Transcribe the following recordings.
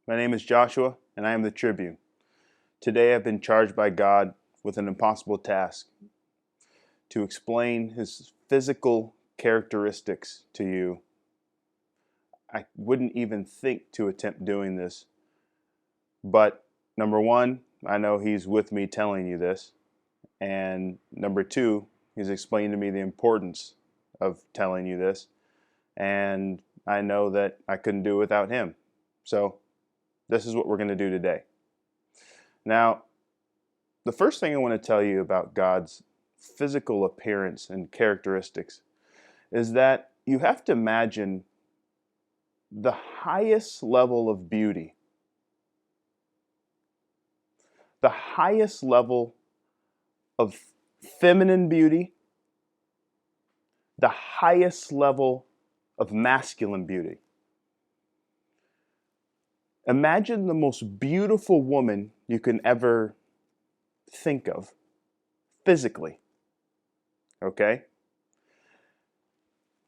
My name is Joshua, and I am the Tribune. Today I've been charged by God with an impossible task to explain His physical characteristics to you. I wouldn't even think to attempt doing this, but number one, I know He's with me telling you this, and number two, He's explained to me the importance of telling you this, and I know that I couldn't do it without Him. So this is what we're going to do today. Now, the first thing I want to tell you about God's physical appearance and characteristics is that you have to imagine the highest level of beauty, the highest level of feminine beauty, the highest level of masculine beauty. Imagine the most beautiful woman you can ever think of physically, okay?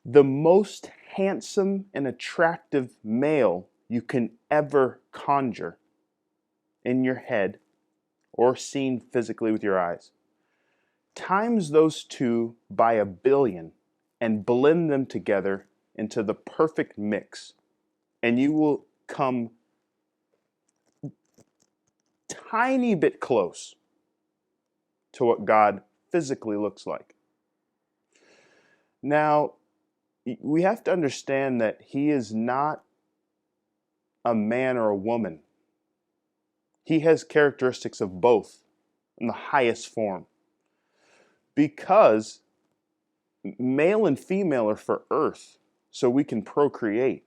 The most handsome and attractive male you can ever conjure in your head or seen physically with your eyes. Times those two by 1,000,000,000 and blend them together into the perfect mix, and you will come tiny bit close to what God physically looks like. Now, we have to understand that He is not a man or a woman. He has characteristics of both in the highest form. Because male and female are for earth, so we can procreate.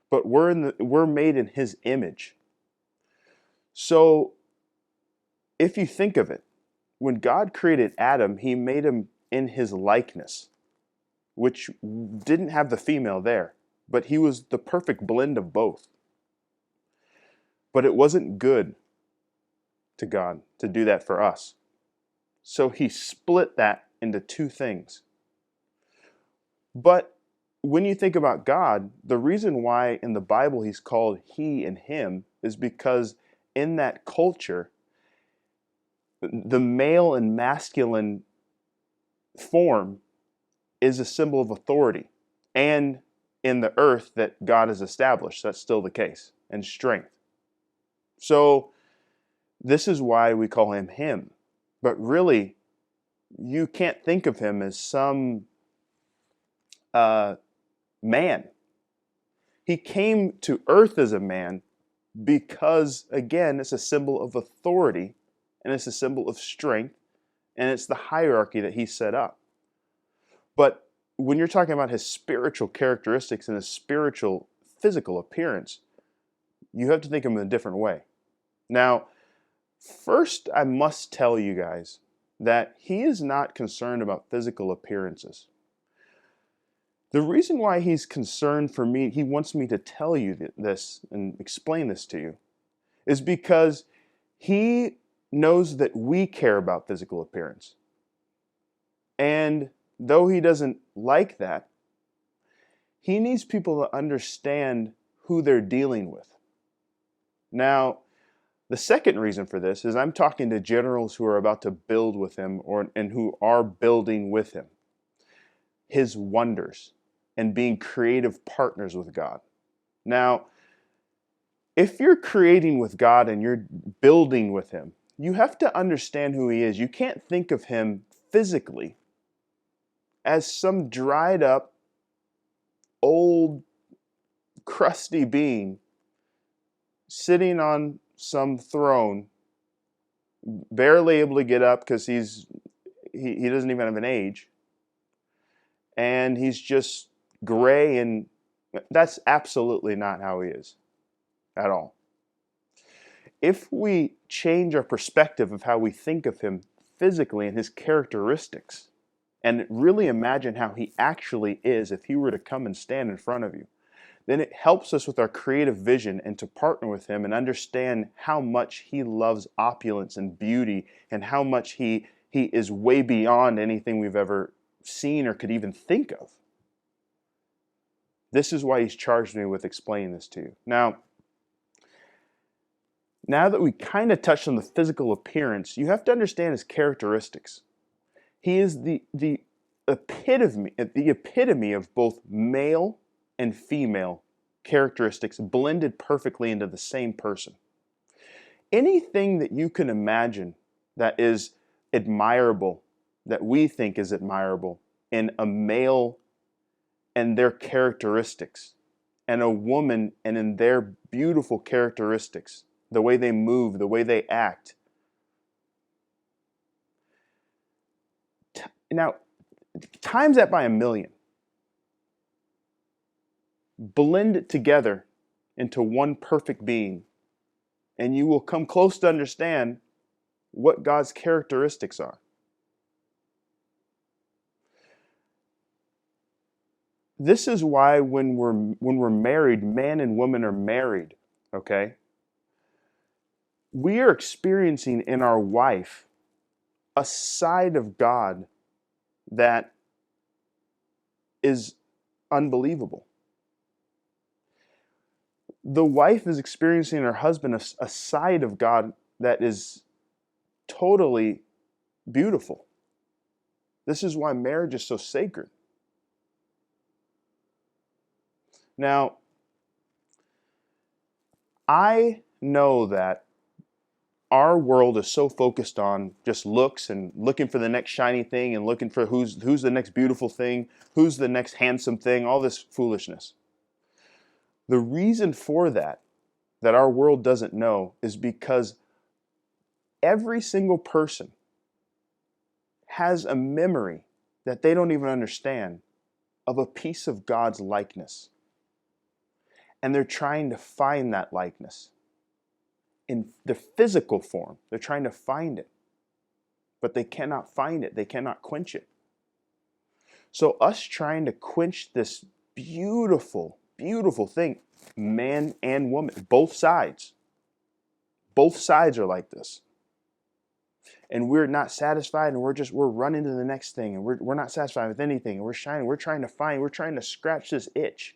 But we're made in His image. So, if you think of it, when God created Adam, He made him in His likeness, which didn't have the female there, but he was the perfect blend of both. But it wasn't good to God to do that for us. So He split that into two things. But when you think about God, the reason why in the Bible He's called He and Him is because in that culture, the male and masculine form is a symbol of authority. And in the earth that God has established, that's still the case, and strength. So this is why we call Him Him. But really, you can't think of Him as some man. He came to earth as a man because, again, it's a symbol of authority, and it's a symbol of strength, and it's the hierarchy that He set up. But when you're talking about His spiritual characteristics and His spiritual physical appearance, you have to think of Him in a different way. Now, first, I must tell you guys that He is not concerned about physical appearances. The reason why He's concerned for me, He wants me to tell you this and explain this to you, is because He knows that we care about physical appearance. And though He doesn't like that, He needs people to understand who they're dealing with. Now, the second reason for this is I'm talking to generals who are about to build with Him and who are building with Him His wonders and being creative partners with God. Now, if you're creating with God and you're building with Him, you have to understand who He is. You can't think of Him physically as some dried up, old, crusty being sitting on some throne, barely able to get up because he doesn't even have an age, and he's just gray, and that's absolutely not how He is at all. If we change our perspective of how we think of Him physically and His characteristics, and really imagine how He actually is if He were to come and stand in front of you, then it helps us with our creative vision and to partner with Him and understand how much He loves opulence and beauty and how much He is way beyond anything we've ever seen or could even think of. This is why He's charged me with explaining this to you. Now, Now that we kind of touched on the physical appearance, you have to understand his characteristics. He is the epitome of both male and female characteristics blended perfectly into the same person. Anything that you can imagine that is admirable, that we think is admirable in a male and their characteristics, and a woman and in their beautiful characteristics, the way they move, the way they act. Now, times that by a million. Blend it together into one perfect being, and you will come close to understand what God's characteristics are. This is why when we're married, man and woman are married, okay? We are experiencing in our wife a side of God that is unbelievable. The wife is experiencing in her husband a side of God that is totally beautiful. This is why marriage is so sacred. Now, I know that our world is so focused on just looks and looking for the next shiny thing and looking for who's the next beautiful thing, who's the next handsome thing, all this foolishness. The reason for that our world doesn't know is because every single person has a memory that they don't even understand of a piece of God's likeness. And they're trying to find that likeness in the physical form. They're trying to find it. But they cannot find it. They cannot quench it. So us trying to quench this beautiful, beautiful thing, man and woman, both sides are like this. And we're not satisfied, and we're running to the next thing, and we're not satisfied with anything, and we're trying to scratch this itch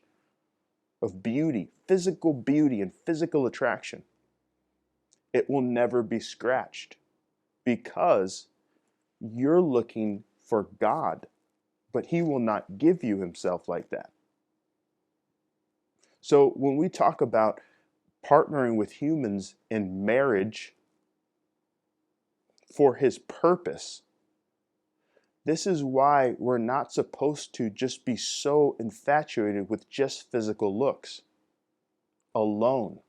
of beauty, physical beauty and physical attraction. It will never be scratched because you're looking for God, but He will not give you Himself like that. So when we talk about partnering with humans in marriage for His purpose, this is why we're not supposed to just be so infatuated with just physical looks alone.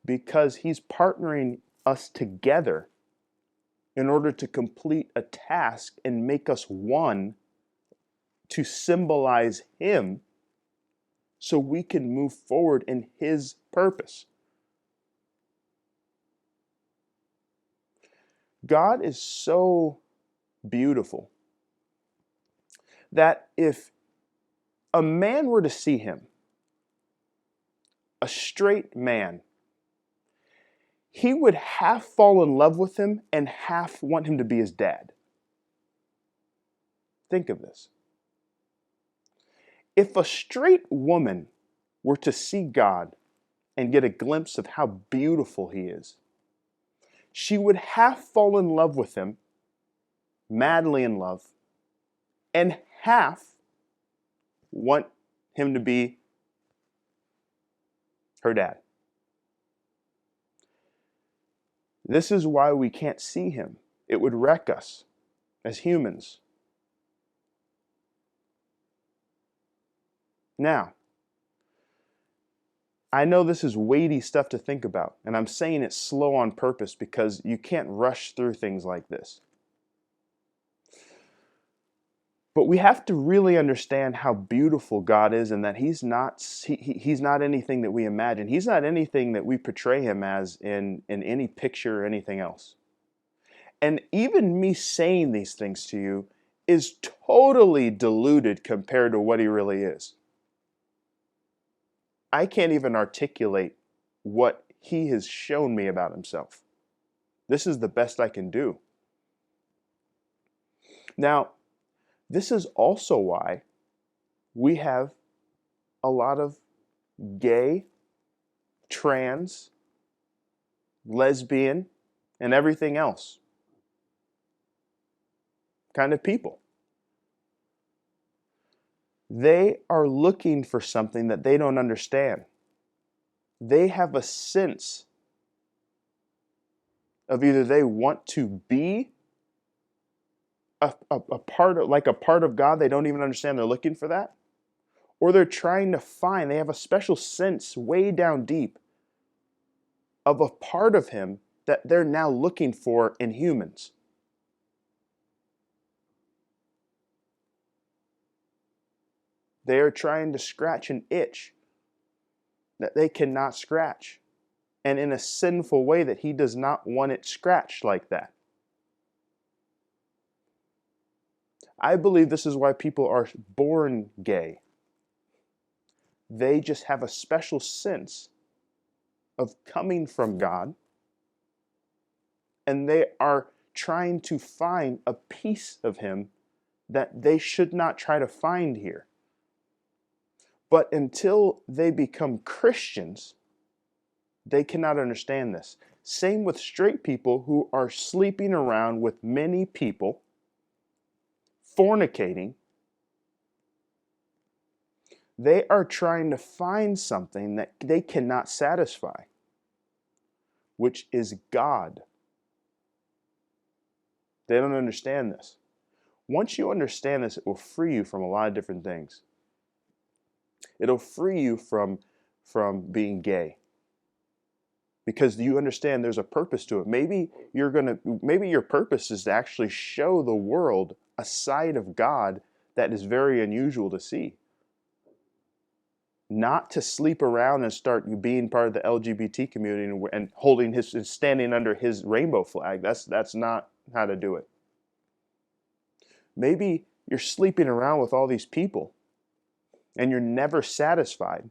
Because He's partnering us together in order to complete a task and make us one to symbolize Him so we can move forward in His purpose. God is so beautiful that if a man were to see Him, a straight man, he would half fall in love with Him and half want Him to be his dad. Think of this. If a straight woman were to see God and get a glimpse of how beautiful He is, she would half fall in love with Him, madly in love, and half want Him to be her dad. This is why we can't see Him. It would wreck us as humans. Now, I know this is weighty stuff to think about, and I'm saying it slow on purpose because you can't rush through things like this. But we have to really understand how beautiful God is, and that He's not anything that we imagine. He's not anything that we portray Him as in any picture or anything else. And even me saying these things to you is totally diluted compared to what He really is. I can't even articulate what He has shown me about Himself. This is the best I can do. Now, this is also why we have a lot of gay, trans, lesbian, and everything else kind of people. They are looking for something that they don't understand. They have a sense of either they want to be a part of, like a part of God, they don't even understand, they're looking for that, or they're trying to find, they have a special sense way down deep of a part of Him that they're now looking for in humans. They are trying to scratch an itch that they cannot scratch, and in a sinful way that He does not want it scratched like that. I believe this is why people are born gay. They just have a special sense of coming from God, and they are trying to find a piece of Him that they should not try to find here. But until they become Christians, they cannot understand this. Same with straight people who are sleeping around with many people, fornicating. They are trying to find something that they cannot satisfy, which is God. They don't understand this. Once you understand this, it will free you from a lot of different things. It'll free you from being gay, because you understand there's a purpose to it. Maybe your purpose is to actually show the world a side of God that is very unusual to see. Not to sleep around and start being part of the LGBT community and holding standing under His rainbow flag. That's not how to do it. Maybe you're sleeping around with all these people and you're never satisfied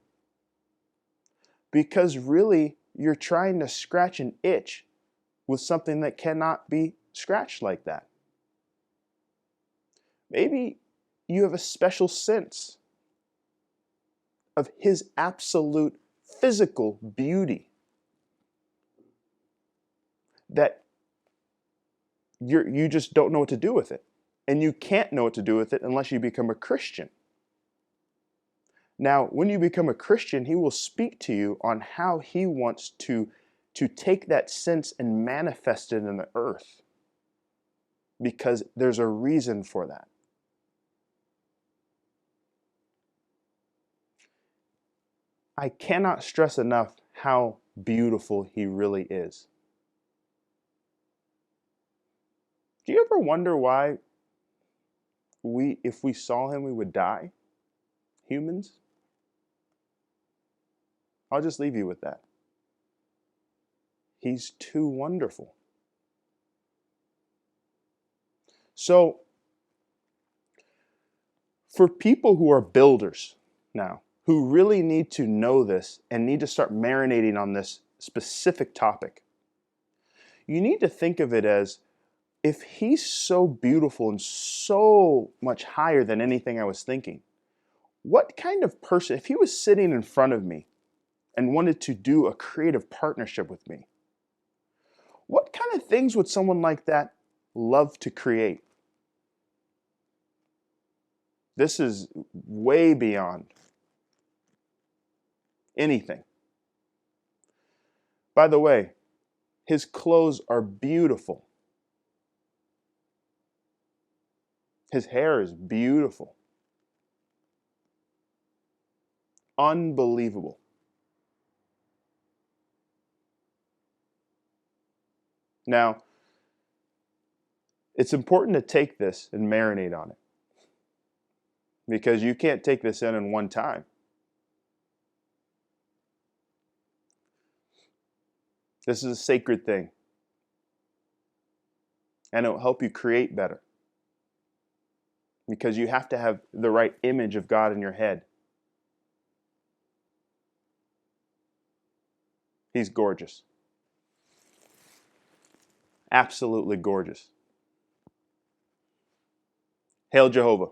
because really you're trying to scratch an itch with something that cannot be scratched like that. Maybe you have a special sense of His absolute physical beauty that you just don't know what to do with it. And you can't know what to do with it unless you become a Christian. Now, when you become a Christian, He will speak to you on how He wants to take that sense and manifest it in the earth, because there's a reason for that. I cannot stress enough how beautiful He really is. Do you ever wonder why if we saw Him, we would die? Humans? I'll just leave you with that. He's too wonderful. So, for people who are builders now, who really need to know this and need to start marinating on this specific topic, you need to think of it as, if He's so beautiful and so much higher than anything I was thinking, what kind of person, if He was sitting in front of me and wanted to do a creative partnership with me, what kind of things would someone like that love to create? This is way beyond anything. By the way, His clothes are beautiful. His hair is beautiful. Unbelievable. Now, it's important to take this and marinate on it, because you can't take this in one time. This is a sacred thing, and it will help you create better, because you have to have the right image of God in your head. He's gorgeous. Absolutely gorgeous. Hail Jehovah.